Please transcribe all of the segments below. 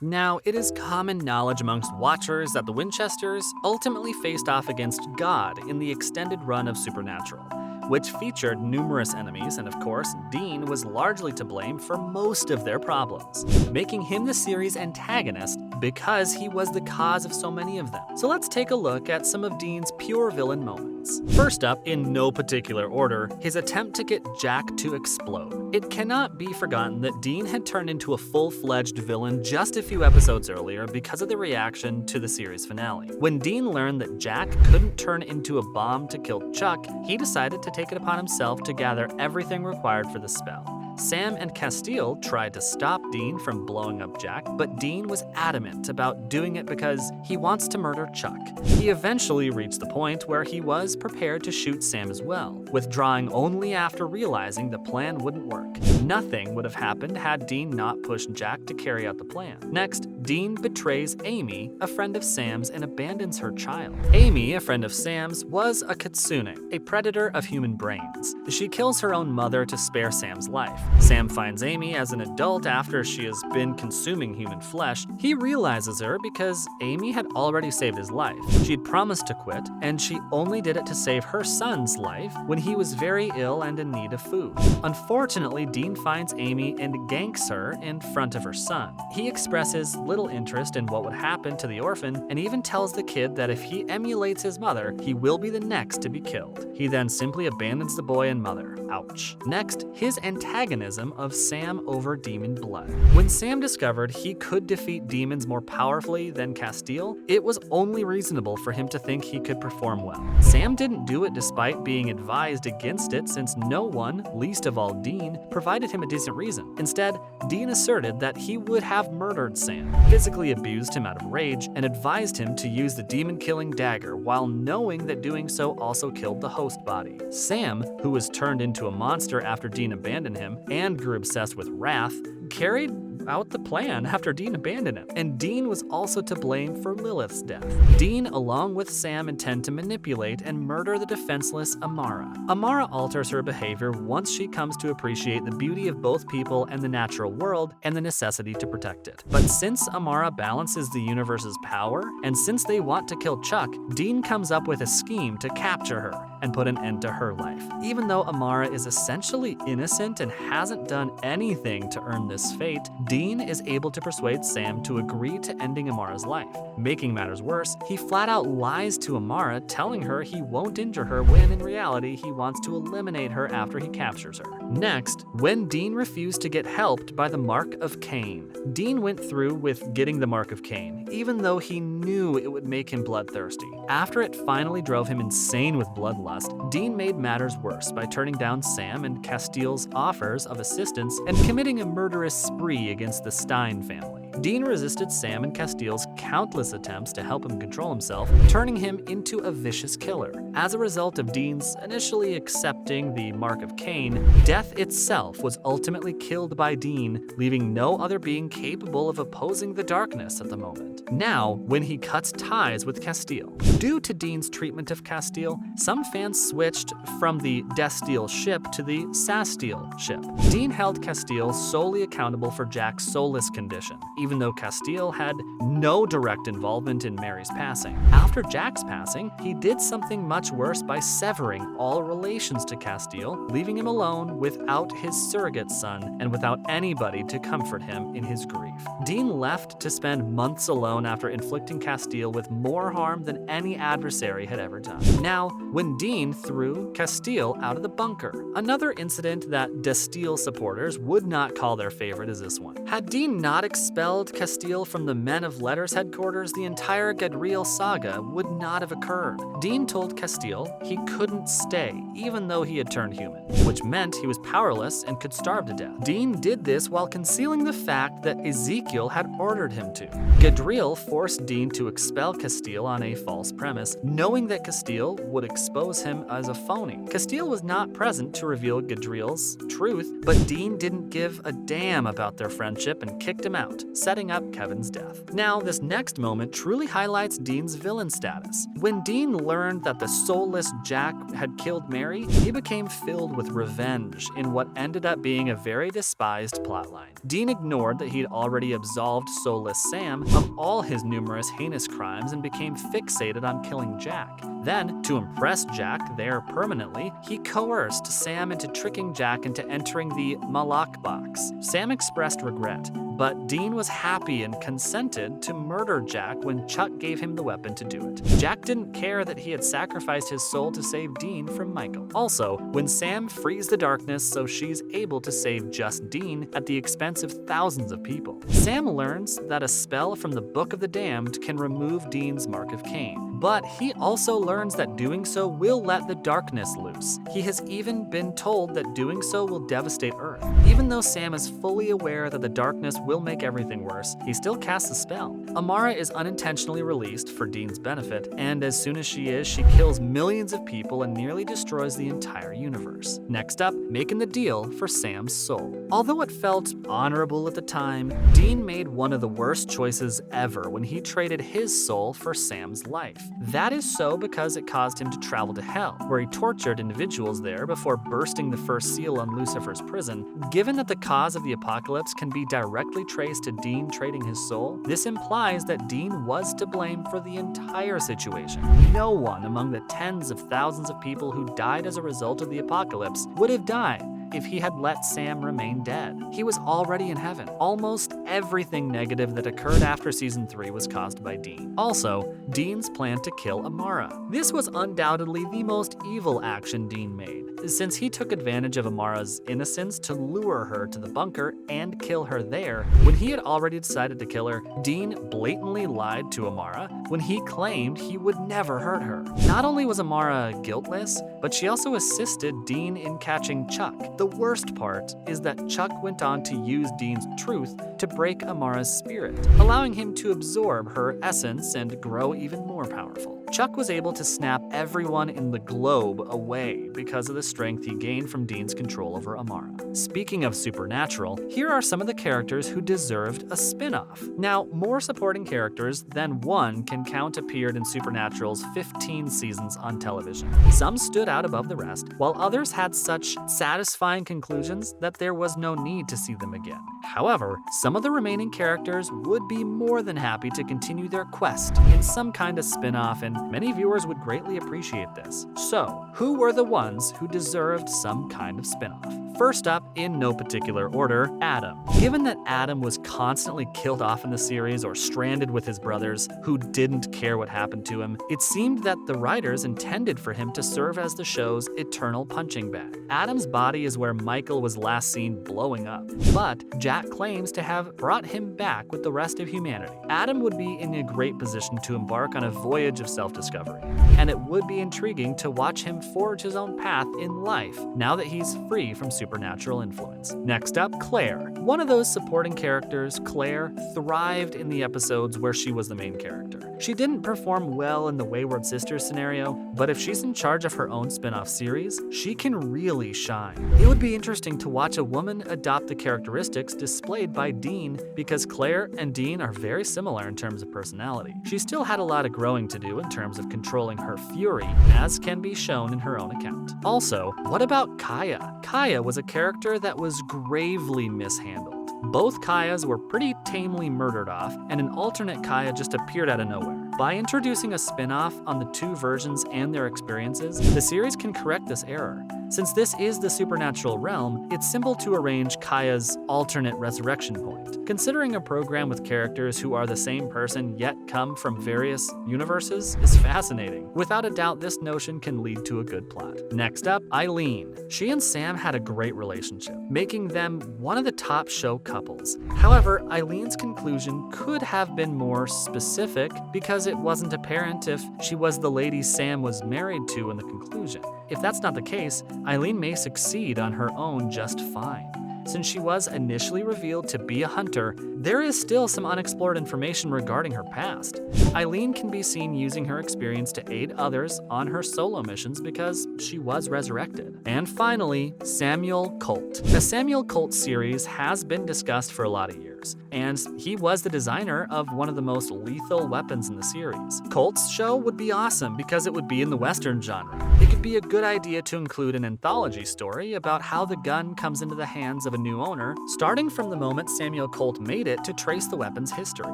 Now, it is common knowledge amongst watchers that the Winchesters ultimately faced off against God in the extended run of Supernatural, which featured numerous enemies, and of course, Dean was largely to blame for most of their problems, making him the series' antagonist because he was the cause of so many of them. So let's take a look at some of Dean's pure villain moments. First up, in no particular order, his attempt to get Jack to explode. It cannot be forgotten that Dean had turned into a full-fledged villain just a few episodes earlier because of the reaction to the series finale. When Dean learned that Jack couldn't turn into a bomb to kill Chuck, he decided to take it upon himself to gather everything required for the spell. Sam and Castile tried to stop Dean from blowing up Jack, but Dean was adamant about doing it because he wants to murder Chuck. He eventually reached the point where he was prepared to shoot Sam as well, withdrawing only after realizing the plan wouldn't work. Nothing would have happened had Dean not pushed Jack to carry out the plan. Next, Dean betrays Amy, a friend of Sam's, and abandons her child. Amy, a friend of Sam's, was a kitsune, a predator of human brains. She kills her own mother to spare Sam's life. Sam finds Amy as an adult after she has been consuming human flesh. He realizes her because Amy had already saved his life. She'd promised to quit, and she only did it to save her son's life when he was very ill and in need of food. Unfortunately, Dean finds Amy and ganks her in front of her son. He expresses little interest in what would happen to the orphan and even tells the kid that if he emulates his mother, he will be the next to be killed. He then simply abandons the boy and mother. Ouch. Next, his antagonism of Sam over demon blood. When Sam discovered he could defeat demons more powerfully than Castile, it was only reasonable for him to think he could perform well. Sam didn't do it despite being advised against it, since no one, least of all Dean, provided him a decent reason. Instead, Dean asserted that he would have murdered Sam, physically abused him out of rage, and advised him to use the demon-killing dagger while knowing that doing so also killed the host body. Sam, who was turned into a monster after Dean abandoned him and grew obsessed with wrath, carried out the plan after Dean abandoned him, and Dean was also to blame for Lilith's death. Dean, along with Sam, intend to manipulate and murder the defenseless Amara. Amara alters her behavior once she comes to appreciate the beauty of both people and the natural world and the necessity to protect it. But since Amara balances the universe's power, and since they want to kill Chuck, Dean comes up with a scheme to capture her and put an end to her life. Even though Amara is essentially innocent and hasn't done anything to earn this fate, Dean is able to persuade Sam to agree to ending Amara's life. Making matters worse, he flat out lies to Amara, telling her he won't injure her when in reality he wants to eliminate her after he captures her. Next, when Dean refused to get helped by the Mark of Cain. Dean went through with getting the Mark of Cain, even though he knew it would make him bloodthirsty. After it finally drove him insane with bloodlust, Dean made matters worse by turning down Sam and Castile's offers of assistance and committing a murderous spree against the Stein family. Dean resisted Sam and Castile's countless attempts to help him control himself, turning him into a vicious killer. As a result of Dean's initially accepting the Mark of Cain, death itself was ultimately killed by Dean, leaving no other being capable of opposing the darkness at the moment. Now, when he cuts ties with Castile. Due to Dean's treatment of Castile, some fans switched from the Destile ship to the Sastile ship. Dean held Castile solely accountable for Jack's soulless condition, even though Castile had no direct involvement in Mary's passing. After Jack's passing, he did something much worse by severing all relations to Castile, leaving him alone without his surrogate son and without anybody to comfort him in his grief. Dean left to spend months alone after inflicting Castile with more harm than any adversary had ever done. Now, when Dean threw Castile out of the bunker, another incident that Destile supporters would not call their favorite is this one. Had Dean not expelled Castile from the Men of Letters headquarters, the entire Gadriel saga would not have occurred. Dean told Castile he couldn't stay, even though he had turned human, which meant he was powerless and could starve to death. Dean did this while concealing the fact that Ezekiel had ordered him to. Gadriel forced Dean to expel Castile on a false premise, knowing that Castile would expose him as a phony. Castile was not present to reveal Gadriel's truth, but Dean didn't give a damn about their friendship and kicked him out, setting up Kevin's death. Now, this next moment truly highlights Dean's villain status. When Dean learned that the soulless Jack had killed Mary, he became filled with revenge in what ended up being a very despised plotline. Dean ignored that he'd already absolved soulless Sam of all his numerous heinous crimes and became fixated on killing Jack. Then, to impress Jack there permanently, he coerced Sam into tricking Jack into entering the Malak box. Sam expressed regret, but Dean was happy and consented to murder Jack when Chuck gave him the weapon to do it. Jack didn't care that he had sacrificed his soul to save Dean from Michael. Also, when Sam frees the darkness so she's able to save just Dean at the expense of thousands of people. Sam learns that a spell from the Book of the Damned can remove Dean's Mark of Cain, but he also learns that doing so will let the darkness loose. He has even been told that doing so will devastate Earth. Even though Sam is fully aware that the darkness will make everything worse, he still casts the spell. Amara is unintentionally released for Dean's benefit, and as soon as she is, she kills millions of people and nearly destroys the entire universe. Next up, making the deal for Sam's soul. Although it felt honorable at the time, Dean made one of the worst choices ever when he traded his soul for Sam's life. That is so because it caused him to travel to hell, where he tortured individuals there before bursting the first seal on Lucifer's prison. Given that the cause of the apocalypse can be directly traced to Dean trading his soul, this implies that Dean was to blame for the entire situation. No one among the tens of thousands of people who died as a result of the apocalypse would have died if he had let Sam remain dead. He was already in heaven. Almost everything negative that occurred after season 3 was caused by Dean. Also, Dean's plan to kill Amara. This was undoubtedly the most evil action Dean made, since he took advantage of Amara's innocence to lure her to the bunker and kill her there. When he had already decided to kill her, Dean blatantly lied to Amara when he claimed he would never hurt her. Not only was Amara guiltless, but she also assisted Dean in catching Chuck. The worst part is that Chuck went on to use Dean's truth to break Amara's spirit, allowing him to absorb her essence and grow even more powerful. Chuck was able to snap everyone in the globe away because of the strength he gained from Dean's control over Amara. Speaking of supernatural, here are some of the characters who deserved a spin-off. Now, more supporting characters than one can count appeared in Supernatural's 15 seasons on television. Some stood out above the rest, while others had such satisfying conclusions that there was no need to see them again. However, some of the remaining characters would be more than happy to continue their quest in some kind of spin-off, and many viewers would greatly appreciate this. So, who were the ones who deserved some kind of spin-off? First up, in no particular order, Adam. Given that Adam was constantly killed off in the series or stranded with his brothers who didn't care what happened to him, it seemed that the writers intended for him to serve as the show's eternal punching bag. Adam's body is where Michael was last seen blowing up, but Jack claims to have brought him back with the rest of humanity. Adam would be in a great position to embark on a voyage of self-discovery, and it would be intriguing to watch him forge his own path in life now that he's free from supernatural influence. Next up, Claire. One of those supporting characters, Claire thrived in the episodes where she was the main character. She didn't perform well in the Wayward Sisters scenario, but if she's in charge of her own spin-off series, she can really shine. It would be interesting to watch a woman adopt the characteristics displayed by Dean, because Claire and Dean are very similar in terms of personality. She still had a lot of growing to do in terms of controlling her fury, as can be shown in her own account. Also, what about Kaya? Kaya was a character that was gravely mishandled. Both Kayas were pretty tamely murdered off, and an alternate Kaya just appeared out of nowhere. By introducing a spin-off on the two versions and their experiences, the series can correct this error. Since this is the supernatural realm, it's simple to arrange Kaya's alternate resurrection point. Considering a program with characters who are the same person yet come from various universes is fascinating. Without a doubt, this notion can lead to a good plot. Next up, Eileen. She and Sam had a great relationship, making them one of the top show couples. However, Eileen's conclusion could have been more specific because it wasn't apparent if she was the lady Sam was married to in the conclusion. If that's not the case, Eileen may succeed on her own just fine. Since she was initially revealed to be a hunter, there is still some unexplored information regarding her past. Eileen can be seen using her experience to aid others on her solo missions because she was resurrected. And finally, Samuel Colt. The Samuel Colt series has been discussed for a lot of years. years, and he was the designer of one of the most lethal weapons in the series. Colt's show would be awesome because it would be in the Western genre. It could be a good idea to include an anthology story about how the gun comes into the hands of a new owner, starting from the moment Samuel Colt made it to trace the weapon's history.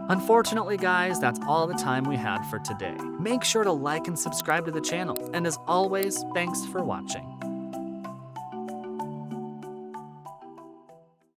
Unfortunately, guys, that's all the time we had for today. Make sure to like and subscribe to the channel, and as always, thanks for watching.